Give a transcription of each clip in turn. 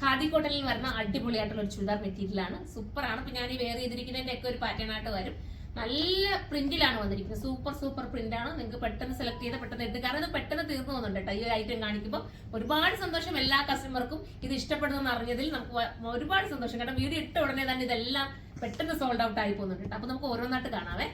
ഖാദി കോട്ടണിൽ വരുന്ന അടിപൊളിയായിട്ടുള്ള ഒരു ചുരിദാർ മെറ്റീരിയലാണ്. സൂപ്പറാണ്. ഇപ്പൊ ഞാൻ ഈ വെയർ ചെയ്തിരിക്കുന്നതിന്റെ ഒക്കെ ഒരു പാറ്റേൺ ആയിട്ട് വരും. നല്ല പ്രിന്റിലാണ് വന്നിരിക്കുന്നത്. സൂപ്പർ പ്രിന്റ് ആണ്. നിങ്ങൾക്ക് പെട്ടെന്ന് സെലക്ട് ചെയ്ത് പെട്ടെന്ന് എടുത്ത്, കാരണം ഇത് പെട്ടെന്ന് തീർന്നു പോകുന്നുണ്ട് കേട്ടോ. ഈ ഐറ്റം കാണിക്കുമ്പോൾ ഒരുപാട് സന്തോഷം. എല്ലാ കസ്റ്റമർക്കും ഇത് ഇഷ്ടപ്പെടുന്നെന്ന് അറിഞ്ഞതിൽ നമുക്ക് ഒരുപാട് സന്തോഷം. കാരണം വീഡിയോ ഇട്ട ഉടനെ തന്നെ ഇതെല്ലാം പെട്ടെന്ന് സോൾഡ് ഔട്ട് ആയി പോകുന്നുണ്ട് കേട്ടോ. അപ്പൊ നമുക്ക് ഓരോന്നായിട്ട് കാണാവേ.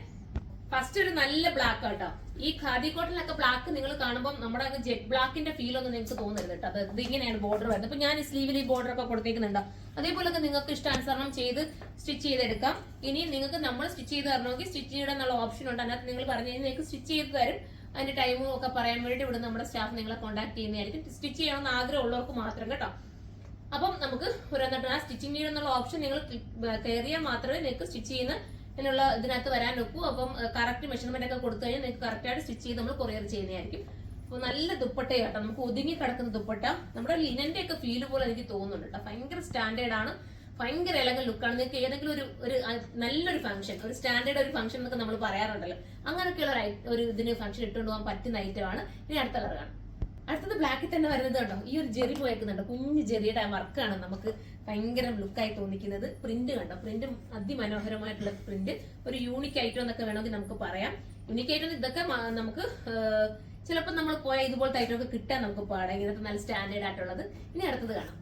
ഫസ്റ്റ് ഒരു നല്ല ബ്ലാക്ക് കേട്ടോ. ഈ ഖാദി കോട്ടണിലൊക്കെ ബ്ലാക്ക് നിങ്ങൾ കാണുമ്പോൾ നമ്മുടെ ജെറ്റ് ബ്ലാക്കിന്റെ ഫീൽ ഒന്നും നിങ്ങൾക്ക് തോന്നരുത് കേട്ടോ. അത് ഇങ്ങനെയാണ് ബോർഡർ വരുന്നത്. അപ്പൊ ഞാൻ സ്ലീവിൽ ഈ ബോർഡർ ഒക്കെ കൊടുത്തേക്കുന്നുണ്ടോ, അതേപോലൊക്കെ നിങ്ങൾക്ക് ഇഷ്ടാനുസരണം ചെയ്ത് സ്റ്റിച്ച് ചെയ്തെടുക്കാം. ഇനി നിങ്ങൾക്ക് നമ്മൾ സ്റ്റിച്ച് ചെയ്ത് തരണമെങ്കിൽ സ്റ്റിച്ച് ചെയ്യണമെന്നുള്ള ഓപ്ഷൻ ഉണ്ട്. അതിനകത്ത് നിങ്ങൾ പറഞ്ഞു കഴിഞ്ഞാൽ നിങ്ങൾക്ക് സ്റ്റിച്ച് ചെയ്ത് തരും. അതിന്റെ ടൈമും ഒക്കെ പറയാൻ വേണ്ടി ഇവിടെ നമ്മുടെ സ്റ്റാഫ് നിങ്ങളെ കോൺടാക്ട് ചെയ്യുന്നതായിരിക്കും. സ്റ്റിച്ച് ചെയ്യണമെന്ന് ആഗ്രഹമുള്ളവർക്ക് മാത്രം കേട്ടോ. അപ്പം നമുക്ക് ഓരോന്നിട്ട് ആ സ്റ്റിച്ചിങ് ചെയ്യണമെന്നുള്ള ഓപ്ഷൻ നിങ്ങൾ കയറിയാൽ മാത്രമേ നിങ്ങൾക്ക് സ്റ്റിച്ച് ചെയ്യുന്ന എന്നുള്ള ഇതിനകത്ത് വരാൻ നോക്കൂ. അപ്പം കറക്റ്റ് മെഷർമെന്റ് ഒക്കെ കൊടുത്തു കഴിഞ്ഞാൽ നിങ്ങൾക്ക് കറക്റ്റ് ആയിട്ട് സ്റ്റിച്ച് ചെയ്ത് നമ്മൾ കൊറിയർ ചെയ്യുന്നതായിരിക്കും. അപ്പൊ നല്ല ദുപ്പട്ട കേട്ടോ. നമുക്ക് ഒതുങ്ങി കിടക്കുന്ന ദുപ്പട്ട, നമ്മുടെ ലിനന്റെ ഒക്കെ ഫീല് പോലെ എനിക്ക് തോന്നുന്നുണ്ട് കേട്ടോ. ഭയങ്കര സ്റ്റാൻഡേർഡ് ആണ്, ഭയങ്കര എലഗന്റ് ലുക്കാണ്. നിങ്ങൾക്ക് ഏതെങ്കിലും ഒരു നല്ലൊരു ഫംഗ്ഷൻ, ഒരു സ്റ്റാൻഡേർഡ് ഒരു ഫംഗ്ഷൻ എന്നൊക്കെ നമ്മൾ പറയാറുണ്ടല്ലോ, അങ്ങനെയൊക്കെയുള്ള ഒരു ഇതിന് ഫംഗ്ഷൻ ഇട്ടുകൊണ്ട് പോകാൻ പറ്റുന്ന ഐറ്റമാണ്. ഇനി അടുത്ത കളറാണ്. അടുത്തത് ബ്ലാക്കിൽ തന്നെ വരുന്നത് കേട്ടോ. ഈ ഒരു ജെറി പോയേക്കുന്നുണ്ട്, കുഞ്ഞു ജെറിയുടെ വർക്കാണ് നമുക്ക് ഭയങ്കര ലുക്കായി തോന്നിക്കുന്നത്. പ്രിന്റ് കണ്ടോ, പ്രിന്റ് അതിമനോഹരമായിട്ടുള്ള പ്രിന്റ്. ഒരു യൂണിക് ഐറ്റം എന്നൊക്കെ വേണമെങ്കിൽ നമുക്ക് പറയാം. യൂണിക് ഐറ്റം ഇതൊക്കെ നമുക്ക് ചിലപ്പോൾ നമ്മൾ പോയ ഇതുപോലത്തെ ഐറ്റം ഒക്കെ കിട്ടാൻ നമുക്ക് പാടാം. ഇങ്ങനത്തെ നല്ല സ്റ്റാൻഡേർഡ് ആയിട്ടുള്ളത്. ഇനി അടുത്തത് കാണാം.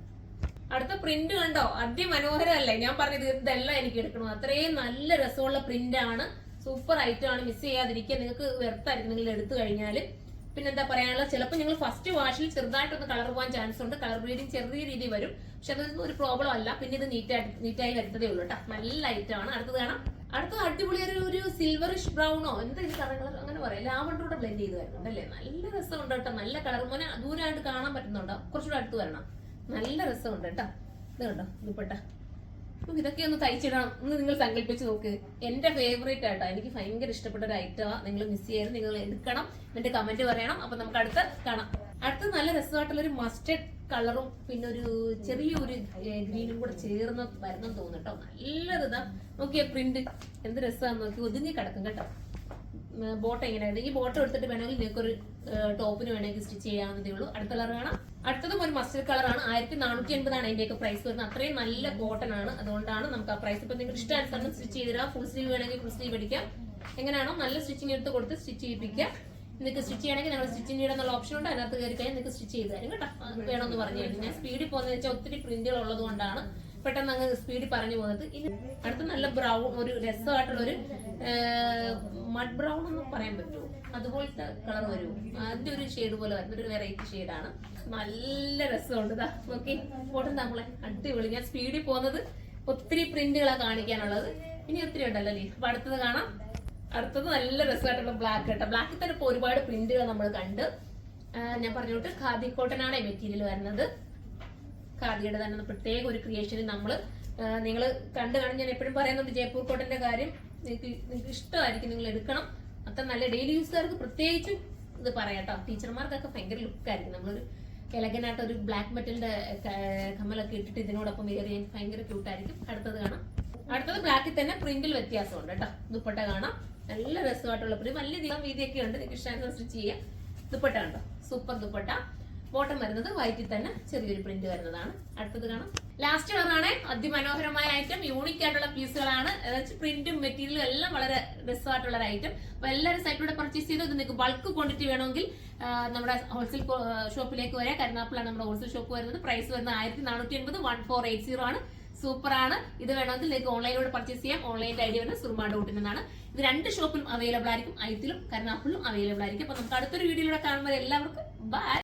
അടുത്ത പ്രിന്റ് കണ്ടോ, അതിമനോഹരമല്ലേ. ഞാൻ പറഞ്ഞത് ഇതെല്ലാം എനിക്ക് എടുക്കണം, അത്രയും നല്ല രസമുള്ള പ്രിന്റ് ആണ്. സൂപ്പർ ഐറ്റം ആണ്. മിസ് ചെയ്യാതിരിക്കുക. നിങ്ങൾക്ക് വെറുത്തായിരിക്കും നിങ്ങൾ എടുത്തു കഴിഞ്ഞാൽ. പിന്നെന്താ പറയാനുള്ള, ചിലപ്പോൾ നിങ്ങൾ ഫസ്റ്റ് വാഷിൽ ചെറുതായിട്ടൊന്ന് കളർ പോകാൻ ചാൻസ് ഉണ്ട്. കളർ ബ്ലീഡിങ് ചെറിയ രീതിയിൽ വരും, പക്ഷെ അതൊന്നും ഒരു പ്രോബ്ലം അല്ല. പിന്നെ ഇത് നീറ്റായി വരുത്തതേ ഉള്ളൂ കേട്ടോ. നല്ല ഐറ്റം ആണ്. അടുത്തത് കാണാം. അടുത്ത അടിപൊളി ഒരു സിൽവറിഷ് ബ്രൗണോ എന്താ ഇത് കളർ അങ്ങനെ പറയാം, ലാവണ്ടറൂടെ ബ്ലെൻഡ് ചെയ്ത് വരുന്നുണ്ട് അല്ലേ. നല്ല രസമുണ്ട് കേട്ടോ. നല്ല കളർ, മോനെ ദൂരമായിട്ട് കാണാൻ പറ്റുന്നുണ്ടോ, കുറച്ചുകൂടെ അടുത്ത് വരണം. നല്ല രസമുണ്ട് കേട്ടോ. ഇത് കണ്ടോ ദുപ്പട്ട. ഇതൊക്കെ ഒന്ന് തയ്ച്ചിടണം എന്ന് നിങ്ങൾ സങ്കല്പിച്ച് നോക്ക്. എന്റെ ഫേവറേറ്റ് ആയിട്ടോ, എനിക്ക് ഭയങ്കര ഇഷ്ടപ്പെട്ട ഒരു ഐറ്റമാണ്. നിങ്ങൾ മിസ് ചെയ്യരുത്, നിങ്ങൾ എടുക്കണം, എന്നിട്ട് കമന്റ് പറയണം. അപ്പൊ നമുക്ക് അടുത്ത് കാണാം. അടുത്ത് നല്ല രസമായിട്ടുള്ള ഒരു മസ്റ്റർഡ് കളറും പിന്നെ ഒരു ചെറിയൊരു ഗ്രീനും കൂടെ ചേർന്ന് വരുന്നെന്ന് തോന്നുന്നു കേട്ടോ. നല്ലൊരിതാ. നോക്കിയ പ്രിന്റ് എന്ത് രസമാണെന്ന് നോക്കി. ഒതുങ്ങി കിടക്കും കേട്ടോ. ബോട്ടം എങ്ങനെയായിരുന്നു, ഈ ബോട്ടം എടുത്തിട്ട് വേണമെങ്കിൽ നിങ്ങൾക്ക് ഒരു ടോപ്പിന് വേണമെങ്കിൽ സ്റ്റിച്ച് ചെയ്യാവുന്നതേ ഉള്ളൂ. അടുത്ത കളർ കാണാം. അടുത്തതും ഒരു മസ്റ്റർഡ് കളറാണ്. 1480 അതിന്റെയൊക്കെ പ്രൈസ് വരുന്നത്. അത്രയും നല്ല കോട്ടൺ ആണ്, അതുകൊണ്ടാണ് നമുക്ക് ആ പ്രൈസ്. ഇപ്പൊ നിങ്ങൾക്ക് ഇഷ്ടാനുസരണം സ്റ്റിച്ച് ചെയ്തിടാം. ഫുൾ സ്ലീവ് വേണമെങ്കിൽ ഫുൾ സ്ലീവ് അടിക്കാം. എങ്ങനെയാണോ നല്ല സ്റ്റിച്ചിങ് എടുത്ത് കൊടുത്ത് സ്റ്റിച്ച് ചെയ്യിപ്പിക്കുക. നിങ്ങൾക്ക് സ്റ്റിച്ച് ചെയ്യണമെങ്കിൽ ഞങ്ങൾ സ്റ്റിച്ചിങ് ചെയ്യണമെന്നുള്ള ഓപ്ഷൻ ഉണ്ട്. അതിനകത്ത് കയറി കഴിഞ്ഞാൽ നിങ്ങൾക്ക് സ്റ്റിച്ച് ചെയ്ത് തരും കേട്ടോ. വേണമെന്ന് പറഞ്ഞു കഴിഞ്ഞാൽ ഞാൻ സ്പീഡിൽ പോകുന്നത് വെച്ചാൽ ഒത്തിരി പ്രിന്റുകൾ ഉള്ളത് കൊണ്ടാണ് പെട്ടെന്ന് അങ്ങ് സ്പീഡിൽ പറഞ്ഞു പോകുന്നത്. ഇനി അടുത്ത നല്ല ബ്രൗൺ, ഒരു രസമായിട്ടുള്ള ഒരു മഡ് ബ്രൗൺ എന്ന് പറയാൻ പറ്റുമോ, അതുപോലത്തെ കളർ വരും. അതിന്റെ ഒരു ഷെയ്ഡ് പോലെ വരുന്ന ഒരു വെറൈറ്റി ഷെയ്ഡാണ്. നല്ല രസമുണ്ട്. ഇതാ നോക്കി പോട്ടെ നമ്മളെ അടിപൊളി. ഞാൻ സ്പീഡിൽ പോകുന്നത് ഒത്തിരി പ്രിന്റുകളാണ് കാണിക്കാനുള്ളത്. ഇനി ഒത്തിരി ഉണ്ടല്ലോ അല്ലേ. അപ്പൊ അടുത്തത് കാണാം. അടുത്തത് നല്ല രസമായിട്ടുള്ള ബ്ലാക്ക് കേട്ടോ. ബ്ലാക്കിൽ തന്നെ ഇപ്പൊ ഒരുപാട് പ്രിന്റുകൾ നമ്മൾ കണ്ട്. ഞാൻ പറഞ്ഞോട്ട് ഖാദി കോട്ടൺ ആണ് മെറ്റീരിയൽ വരുന്നത്. ഖാദിയുടെ തന്നെ പ്രത്യേക ഒരു ക്രിയേഷനിൽ നിങ്ങൾ കണ്ടു കാണും. ഞാൻ എപ്പോഴും പറയുന്നുണ്ട് ജയ്പൂർ കോട്ടന്റെ കാര്യം. നിങ്ങൾക്ക് ഇഷ്ടമായിരിക്കും, നിങ്ങൾ എടുക്കണം. അത്ര നല്ല ഡെയിലി യൂസുകാർക്ക് പ്രത്യേകിച്ചും ഇത് പറയാട്ടോ. ടീച്ചർമാർക്കൊക്കെ ഭയങ്കര ലുക്കായിരിക്കും. നമ്മളൊരു എലഗനായിട്ട് ഒരു ബ്ലാക്ക് മെറ്റലിന്റെ കമ്മലൊക്കെ ഇട്ടിട്ട് ഇതിനോടൊപ്പം വെയർ ചെയ്യാൻ ഭയങ്കര ക്യൂട്ടായിരിക്കും. അടുത്തത് കാണാം. അടുത്തത് ബ്ലാക്കിൽ തന്നെ പ്രിന്റിൽ വ്യത്യാസമുണ്ട് കേട്ടോ. ദുപ്പട്ട കാണാം. നല്ല രസമായിട്ടുള്ള പ്രിന്റ്, വലിയ നീളം വീതിയൊക്കെ ഉണ്ട്. നിങ്ങൾക്ക് ഇഷ്ടമായിട്ട് സ്റ്റിച്ച് ചെയ്യാം. ദുപ്പട്ട കണ്ടോ, സൂപ്പർ ദുപ്പട്ട. ബോട്ടം വരുന്നത് വൈറ്റിൽ തന്നെ ചെറിയൊരു പ്രിന്റ് വരുന്നതാണ്. അടുത്തത് കാണാം. ലാസ്റ്റ് കളറാണ് അതിമനോഹരമായ ഐറ്റം. യൂണിക് ആയിട്ടുള്ള പീസുകളാണ്. പ്രിന്റും മെറ്റീരിയലും എല്ലാം വളരെ രസമായിട്ടുള്ള ഒരു ഐറ്റം. അപ്പൊ എല്ലാവരും സൈറ്റിലൂടെ പർച്ചേസ് ചെയ്ത് നിങ്ങൾക്ക് ബൾക്ക് ക്വാണ്ടിറ്റി വേണമെങ്കിൽ നമ്മുടെ ഹോൾസെയിൽ ഷോപ്പിലേക്ക് വരാം. കരുനാപ്പിളാണ് നമ്മുടെ ഹോൾസെയിൽ ഷോപ്പ് വരുന്നത്. പ്രൈസ് വരുന്നത് 1480, 1480 ആണ്. സൂപ്പർ ആണ്. ഇത് വേണമെങ്കിൽ നിങ്ങൾക്ക് ഓൺലൈനിലൂടെ പർച്ചേസ് ചെയ്യാം. ഓൺലൈൻ്റെ ഐഡിയ വരുന്നത് സുർമ.in എന്നാണ്. ഇത് 2 ഷോപ്പിലും അവൈലബിൾ ആയിരിക്കും. ഐത്തിലും കരുനാപ്പിളിലും അവൈലബിൾ ആയിരിക്കും. അപ്പൊ നമുക്ക് അടുത്തൊരു വീഡിയോയിലൂടെ കാണുമ്പോൾ എല്ലാവർക്കും ബൈ.